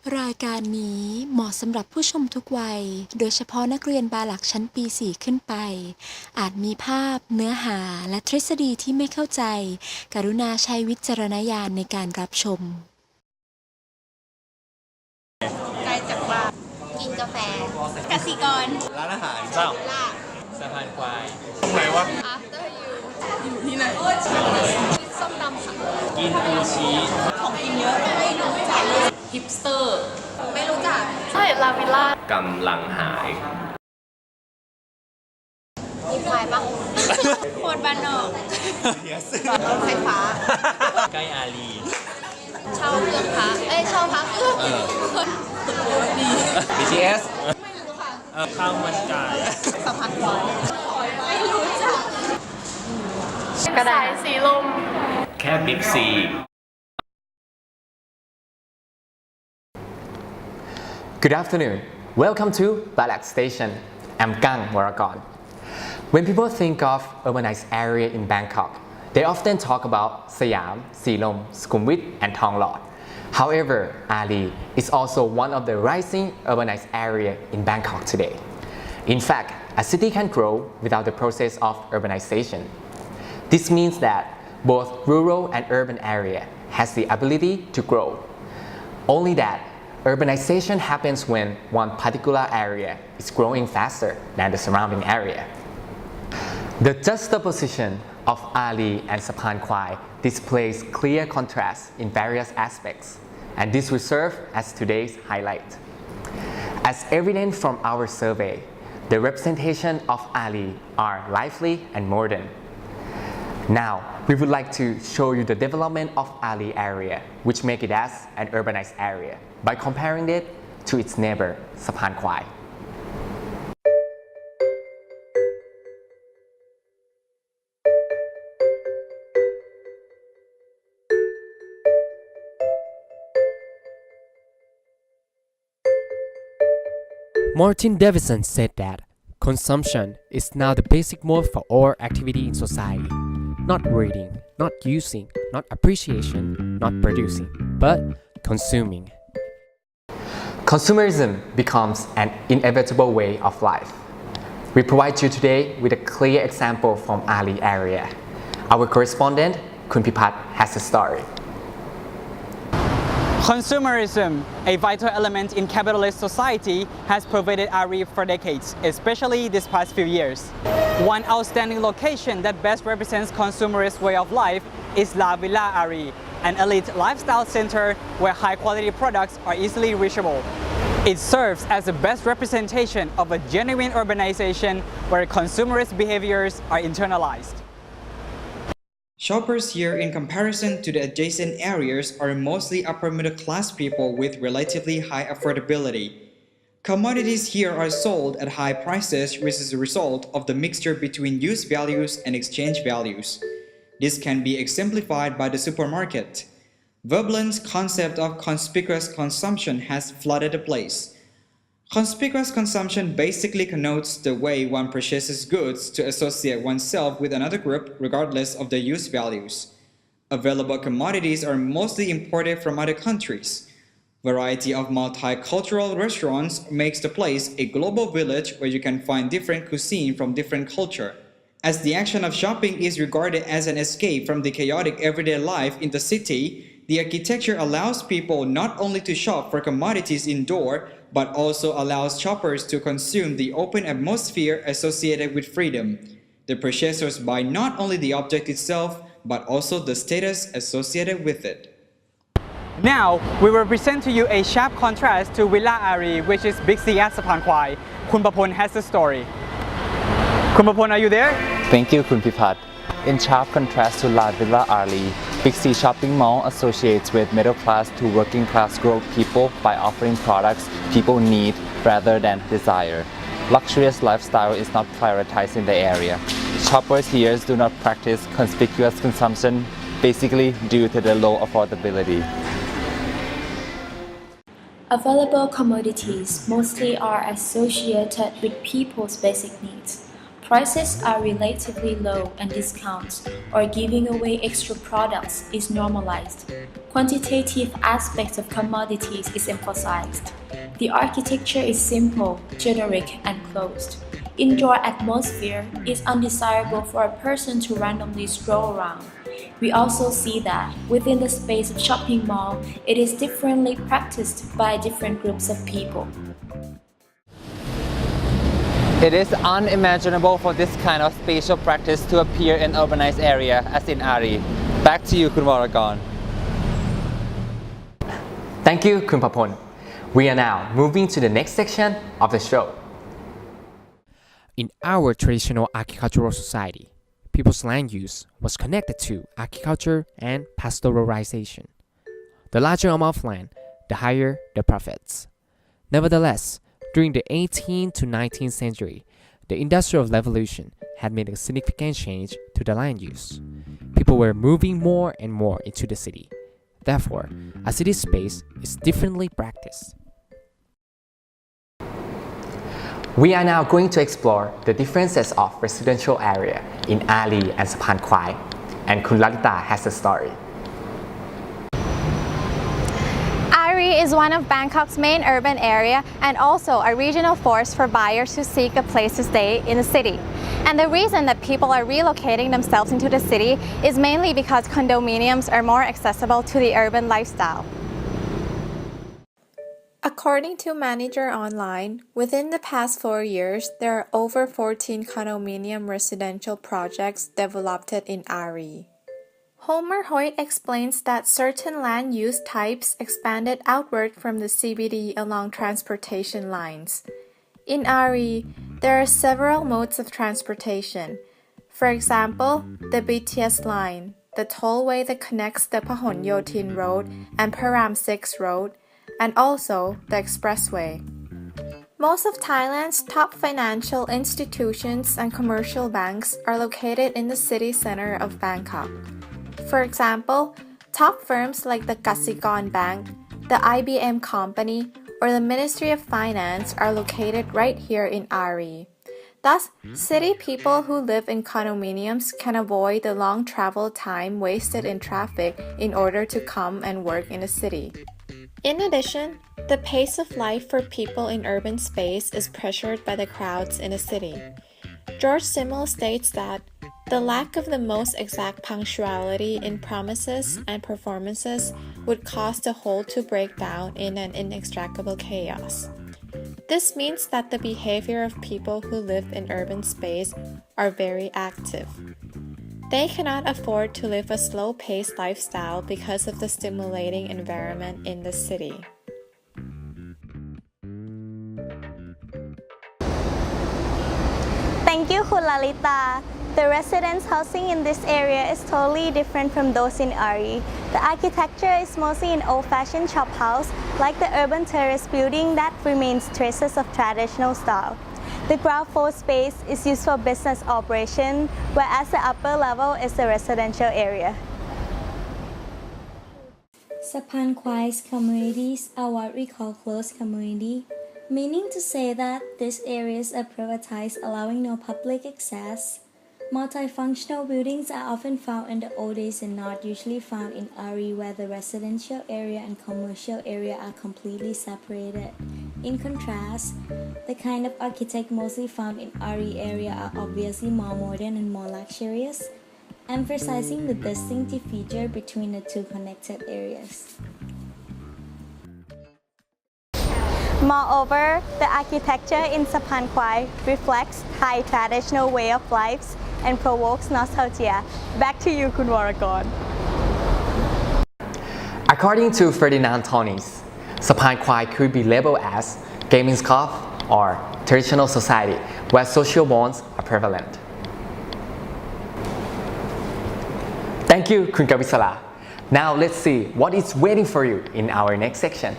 รายการนี้เหมาะสำหรับผู้ชมทุกวัย โดยเฉพาะนักเรียนบาหลักชั้นปี 4 ขึ้นไป อาจมีภาพ เนื้อหา และทฤษฎีที่ไม่เข้าใจ กรุณาใช้วิจารณญาณในการรับชม ไกลจากบ้านกินกาแฟกสิกร ร้านอาหารเจ้า ลาบ สะพานควายตรงไหนวะ after you อยู่ที่ไหนส้มตำค่ะ กินอูชี ของกินเยอะไม่รู้จักฮิปสเตอร์ไม่รู้จักใช่ลาวิลล่าก ำลังหาย มีควายปะโคตรบ้านนอกรถไฟฟ้า ใกล้อารี เช่าเครื่องพักเช่าพักเครื่องดี BTS ไม่รู้ค่ะ ข้าวมันไก่ สะพานควายไม่รู้จัก กระดาษสีลม แค่บิ๊กซี Good afternoon. Welcome to BALAC Station. I'm Kang Moragon. When people think of urbanized area in Bangkok, they often talk about Siam, Silom, Sukhumvit, and Thong Lot. However, Ali is also one of the rising urbanized area in Bangkok today. In fact, a city can grow without the process of urbanization. This means that both rural and urban area has the ability to grow. Only that urbanization happens when one particular area is growing faster than the surrounding area. The juxtaposition of Ali and Saphan Khwai displays clear contrast in various aspects, and this will serve as today's highlight. As evident from our survey, the representation of Ali are lively and modern. Now, we would like to show you the development of Ali area, which make it as an urbanized area, by comparing it to its neighbor, Saphan Khwai. Martin Davidson said that consumption is now the basic mode for all activity in society. Not reading, not using, not appreciation, not producing, but consuming. Consumerism becomes an inevitable way of life. We provide you today with a clear example from Ali area. Our correspondent, Khun Pipat, has a story. Consumerism, a vital element in capitalist society, has pervaded Ari for decades, especially this past few years. One outstanding location that best represents consumerist way of life is La Villa Ari, an elite lifestyle center where high-quality products are easily reachable. It serves as the best representation of a genuine urbanization where consumerist behaviors are internalized. Shoppers here, in comparison to the adjacent areas, are mostly upper middle class people with relatively high affordability. Commodities here are sold at high prices, which is a result of the mixture between use values and exchange values. This can be exemplified by the supermarket. Veblen's concept of conspicuous consumption has flooded the place. Conspicuous consumption basically connotes the way one purchases goods to associate oneself with another group regardless of their use values. Available commodities are mostly imported from other countries. Variety of multicultural restaurants makes the place a global village where you can find different cuisine from different culture. As the action of shopping is regarded as an escape from the chaotic everyday life in the city, the architecture allows people not only to shop for commodities indoor, but also allows shoppers to consume the open atmosphere associated with freedom. The purchasers buy not only the object itself, but also the status associated with it. Now, we will present to you a sharp contrast to Villa Ari, which is Big C at Saphan Khwai. Khun Papon has the story. Khun Papon, are you there? Thank you, Khun Pipat. In sharp contrast to La Villa Arli, Big C Shopping Mall associates with middle class to working class group people by offering products people need rather than desire. Luxurious lifestyle is not prioritized in the area. Shoppers here do not practice conspicuous consumption, basically due to the low affordability. Available commodities mostly are associated with people's basic needs. prices are relatively low and discounts or giving away extra products is normalized. Quantitative aspects of commodities is emphasized. The architecture is simple, generic, and closed. Indoor atmosphere is undesirable for a person to randomly stroll around. We also see that within the space of shopping mall, it is differently practiced by different groups of people. It is unimaginable for this kind of spatial practice to appear in urbanized area as in Ari. Back to you, Kun Waragon. Thank you, Kun Papon. We are now moving to the next section of the show. In our traditional agricultural society, people's land use was connected to agriculture and pastoralization. The larger amount of land, the higher the profits. Nevertheless, during the 18th to 19th century, the Industrial Revolution had made a significant change to the land use. People were moving more and more into the city. Therefore, a city space is differently practiced. We are now going to explore the differences of residential area in Ali and Saphan Khwai, and Kun Lalita has a story. Ari is one of Bangkok's main urban area and also a regional force for buyers who seek a place to stay in the city. And the reason that people are relocating themselves into the city is mainly because condominiums are more accessible to the urban lifestyle. According to Manager Online, within the past 4 years, there are over 14 condominium residential projects developed in Ari. Homer Hoyt explains that certain land use types expanded outward from the CBD along transportation lines. In Ari, there are several modes of transportation. For example, the BTS line, the tollway that connects the Pahon Yotin Road and Param 6 Road, and also the expressway. Most of Thailand's top financial institutions and commercial banks are located in the city center of Bangkok. For example, top firms like the Kasikorn Bank, the IBM Company, or the Ministry of Finance are located right here in Ari. Thus, city people who live in condominiums can avoid the long travel time wasted in traffic in order to come and work in the city. In addition, the pace of life for people in urban space is pressured by the crowds in the city. George Simmel states that the lack of the most exact punctuality in promises and performances would cause the whole to break down in an inextricable chaos. This means that the behavior of people who live in urban space are very active. They cannot afford to live a slow-paced lifestyle because of the stimulating environment in the city. Thank you, Lalita. The residence housing in this area is totally different from those in Ari. The architecture is mostly an old-fashioned shop house, like the urban terrace building that remains traces of traditional style. The ground floor space is used for business operation, whereas the upper level is the residential area. Saphan Khwai's communities are what we call closed community, meaning to say that these areas are privatized, allowing no public access. Multifunctional buildings are often found in the old days and not usually found in Ari, where the residential area and commercial area are completely separated. In contrast, the kind of architect mostly found in Ari area are obviously more modern and more luxurious, emphasizing the distinctive feature between the two connected areas. Moreover, the architecture in Saphan Khwai reflects Thai traditional way of life and provokes nostalgia. Back to you, Kun Waragon. According to Ferdinand Tonis, Saphan Khwai could be labeled as gaming scoff or traditional society where social bonds are prevalent. Thank you, Kun Kavisala. Now let's see what is waiting for you in our next section.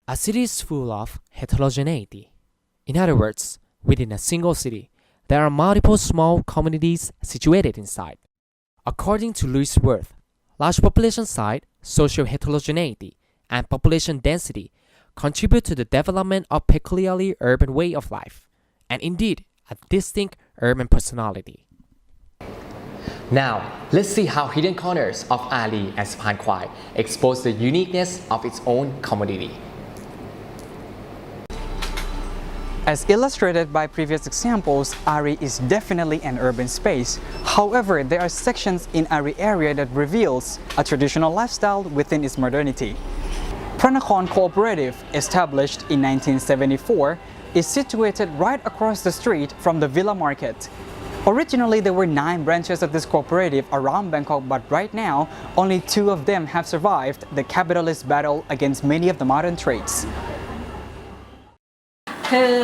A city is full of heterogeneity. In other words, within a single city, there are multiple small communities situated inside. According to Louis Wirth, large population size, social heterogeneity, and population density contribute to the development of peculiarly urban way of life, and indeed a distinct urban personality. Now, let's see how hidden corners of Ali and Saphan Khwai expose the uniqueness of its own commodity. As illustrated by previous examples, Ari is definitely an urban space. However, there are sections in Ari area that reveals a traditional lifestyle within its modernity. Pranakon Cooperative, established in 1974, is situated right across the street from the Villa Market. Originally, there were 9 branches of this cooperative around Bangkok, but right now, only 2 of them have survived the capitalist battle against many of the modern trades. คือ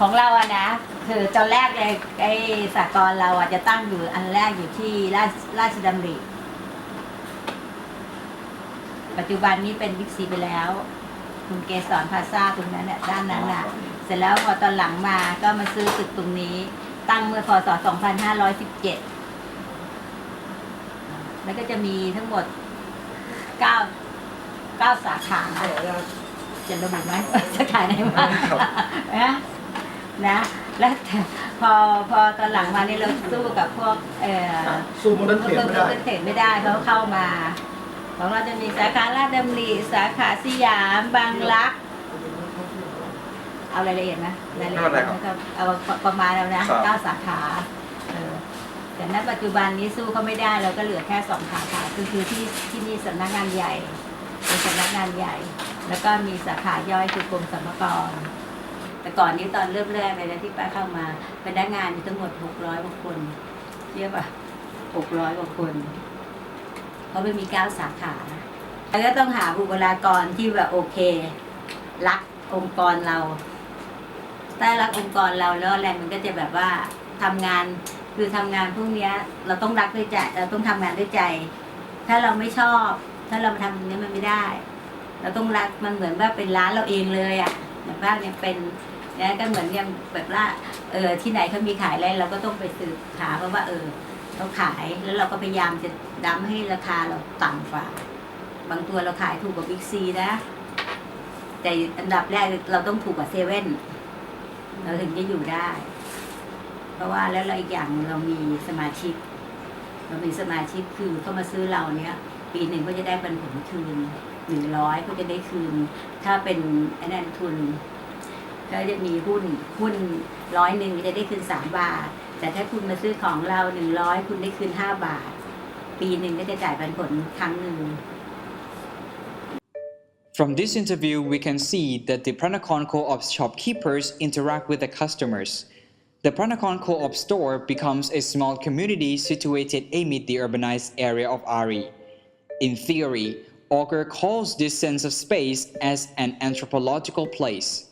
ของเราอะนะคือตอนแรกเลยไอ้สหกรณ์เราอะจะตั้งอยู่อันแรกอยู่ที่ราชดำริปัจจุบันนี้เป็นบิ๊กซีไปแล้วคุณเกสรพลาซ่าตรงนั้นน่ะด้านนั้นน่ะเสร็จแล้วพอตอนหลังมาก็มาซื้อตึกตรงนี้ตั้งเมื่อพศ 2517 แล้วก็จะมีทั้งหมด9 สาขาจะระบุไหมสาขาไหนบ้างนะแล้วพอตอนหลังมานี่เราสู้กับพวกสู้โมเดิร์นเทรดไม่ได้เขาเข้ามาของเราจะมีสาขาลาดดำริสาขาสยามบางรักเอารายละเอียดนะรายละเอียดเอาประมาณแล้วนะ9 สาขาแต่ณปัจจุบันนี้สู้เขาไม่ได้เราก็เหลือแค่2 สาขาคือที่นี่สำนักงานใหญ่เป็นสำนักงานใหญ่แล้วก็มีสาขาย่อยคือกรมสรรพากรแต่ก่อนนี้ตอนเริ่มแรกเลยนะที่ป้าเข้ามาพนักงานมีทั้งหมด600 กว่าคนเยอะป่ะ600 กว่าคนเพราะมันมี9 สาขาแล้วก็ต้องหาบุคลากรที่แบบโอเครักองค์กรเราถ้ารักองค์กรเราแล้วแรงมันก็จะแบบว่าทำงานคือทำงานพวกนี้เราต้องรักด้วยใจเราต้องทำงานด้วยใจถ้าเราไม่ชอบถ้าเราทำตรงนี้มันไม่ได้เราต้องรักมันเหมือนว่าเป็นร้านเราเองเลยอ่ะอย่างบ้านเนี่ยเป็นนะก็เหมือนอย่างแบบว่าที่ไหนเขามีขายอะไรเราก็ต้องไปสืบหาเพราะว่าเขาขายแล้วเราก็พยายามจะดั้มให้ราคาเราต่ำกว่าบางตัวเราขายถูกกว่าบิ๊กซีนะแต่อันดับแรกเราต้องถูกกว่าเซเว่นเราถึงจะอยู่ได้เพราะว่าแล้วอีกอย่างเรามีสมาชิกคือเขามาซื้อเราเนี้ยปีหนึ่งก็จะได้ปันผลคืน100ก็จะได้คืนถ้าเป็นไอ้นั่นทุนก็จะมีหุ้น100จะได้คืน3 บาทแต่ถ้าคุณมาซื้อของเรา100คุณได้คืน5 บาทปีหนึ่งก็จะจ่ายปันผลครั้งหนึ่ง From this interview, we can see that the Pranakon Co-op shopkeepers interact with the customers. The Pranakon Co-op store becomes a small community situated amid the urbanized area of Ari. In theory, Auger calls this sense of space as an anthropological place.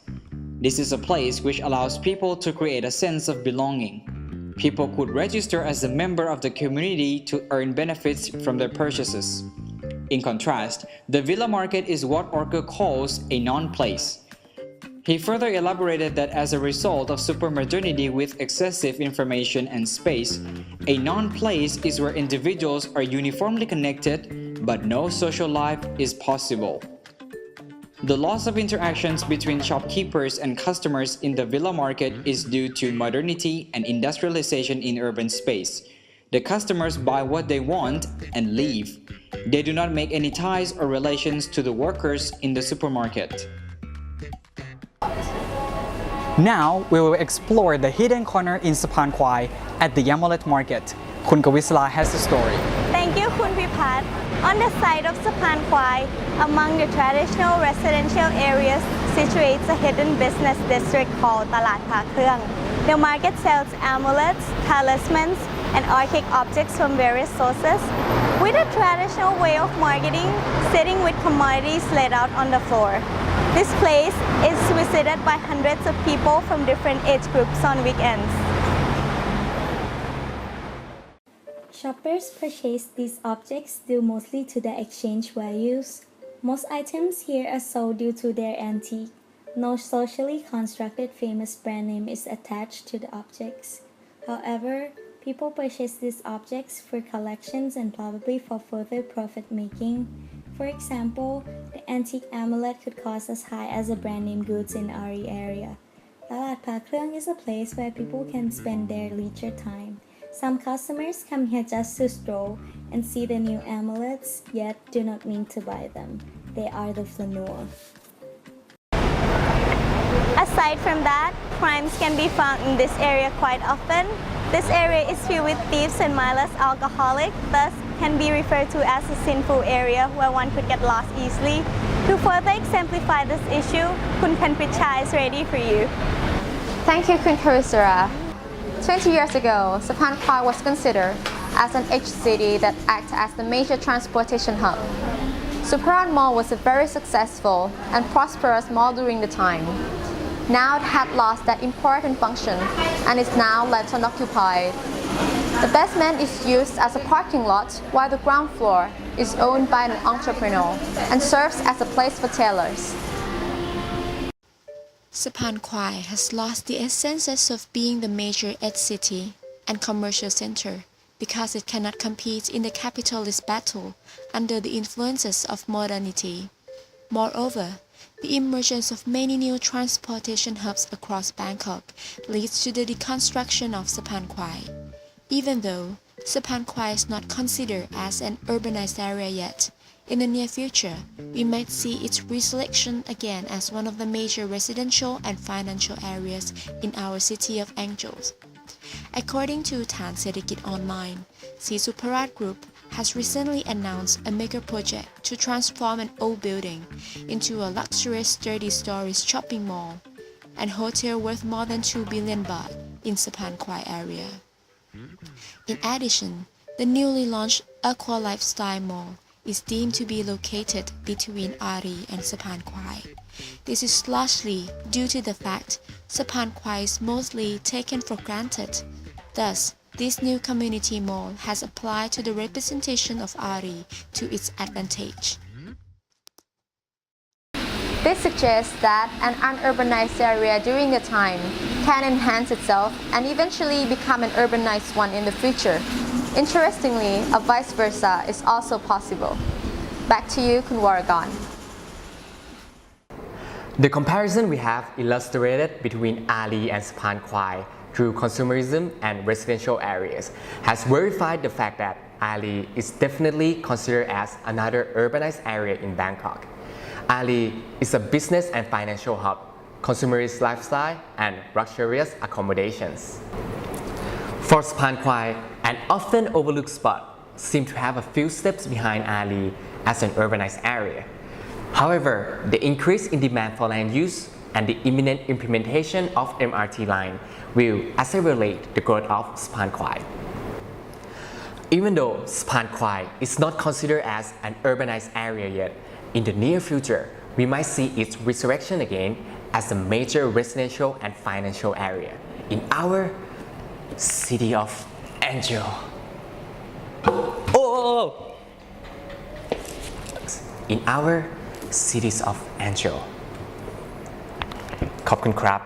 This is a place which allows people to create a sense of belonging. People could register as a member of the community to earn benefits from their purchases. In contrast, the Villa Market is what Auger calls a non-place. He further elaborated that as a result of supermodernity with excessive information and space, a non-place is where individuals are uniformly connected, but no social life is possible. The loss of interactions between shopkeepers and customers in the Villa Market is due to modernity and industrialization in urban space. The customers buy what they want and leave. They do not make any ties or relations to the workers in the supermarket. Now, we will explore the hidden corner in Saphan Khwai at the Yamolet Market. Kun Kawisla has the story. Thank you, Kun Vipat. On the site of Saphan Khwai, among the traditional residential areas, situates a hidden business district called Talat Pha Krung. The market sells amulets, talismans, and archaic objects from various sources, with a traditional way of marketing, sitting with commodities laid out on the floor. This place is visited by hundreds of people from different age groups on weekends. Shoppers purchase these objects due mostly to their exchange values. Most items here are sold due to their antique. No socially constructed famous brand name is attached to the objects. However, people purchase these objects for collections and probably for further profit making. For example, the antique amulet could cost as high as the brand name goods in Ari area. ตลาดพระเครื่อง is a place where people can spend their leisure time. Some customers come here just to stroll and see the new amulets, yet do not mean to buy them. They are the flaneur. Aside from that, crimes can be found in this area quite often. This area is filled with thieves and mindless alcoholics, thus can be referred to as a sinful area where one could get lost easily. To further exemplify this issue, Kun Kanpricha is ready for you. Thank you, Kun Karusara. 20 years ago, Saphan Khwai was considered as an edge city that acted as the major transportation hub. Suparan Mall was a very successful and prosperous mall during the time. Now it had lost that important function and is now left unoccupied. The basement is used as a parking lot while the ground floor is owned by an entrepreneur and serves as a place for tailors. Saphan Khwai has lost the essences of being the major edge city and commercial center because it cannot compete in the capitalist battle under the influences of modernity. Moreover, the emergence of many new transportation hubs across Bangkok leads to the deconstruction of Saphan Khwai. Even though Saphan Khwai is not considered as an urbanized area yet, in the near future, we might see its reselection again as one of the major residential and financial areas in our city of Angels. According to Than Sethekiat Online, Suparat Group has recently announced a mega project to transform an old building into a luxurious 30-story shopping mall and hotel worth more than 2 billion baht in Saphan Khwai area. In addition, the newly launched Aqua Lifestyle Mall is deemed to be located between Ari and Saphan Khwai. This is largely due to the fact Saphan Khwai is mostly taken for granted. Thus, this new community mall has applied to the representation of Ari to its advantage. This suggests that an unurbanized area during the time can enhance itself and eventually become an urbanized one in the future. Interestingly, a vice versa is also possible. Back to you, Kun Waragon. The comparison we have illustrated between Ali and Saphan Khwai through consumerism and residential areas has verified the fact that Ali is definitely considered as another urbanized area in Bangkok. Ali is a business and financial hub, consumerist lifestyle, and luxurious accommodations. For Saphan Khwai, an often overlooked spot seems to have a few steps behind Ali as an urbanized area. However, the increase in demand for land use and the imminent implementation of MRT line will accelerate the growth of Saphan Khwai. Even though Saphan Khwai is not considered as an urbanized area yet, in the near future, we might see its resurrection again as a major residential and financial area in our city of Angel. In our cities of Angel. ขอบคุณครับ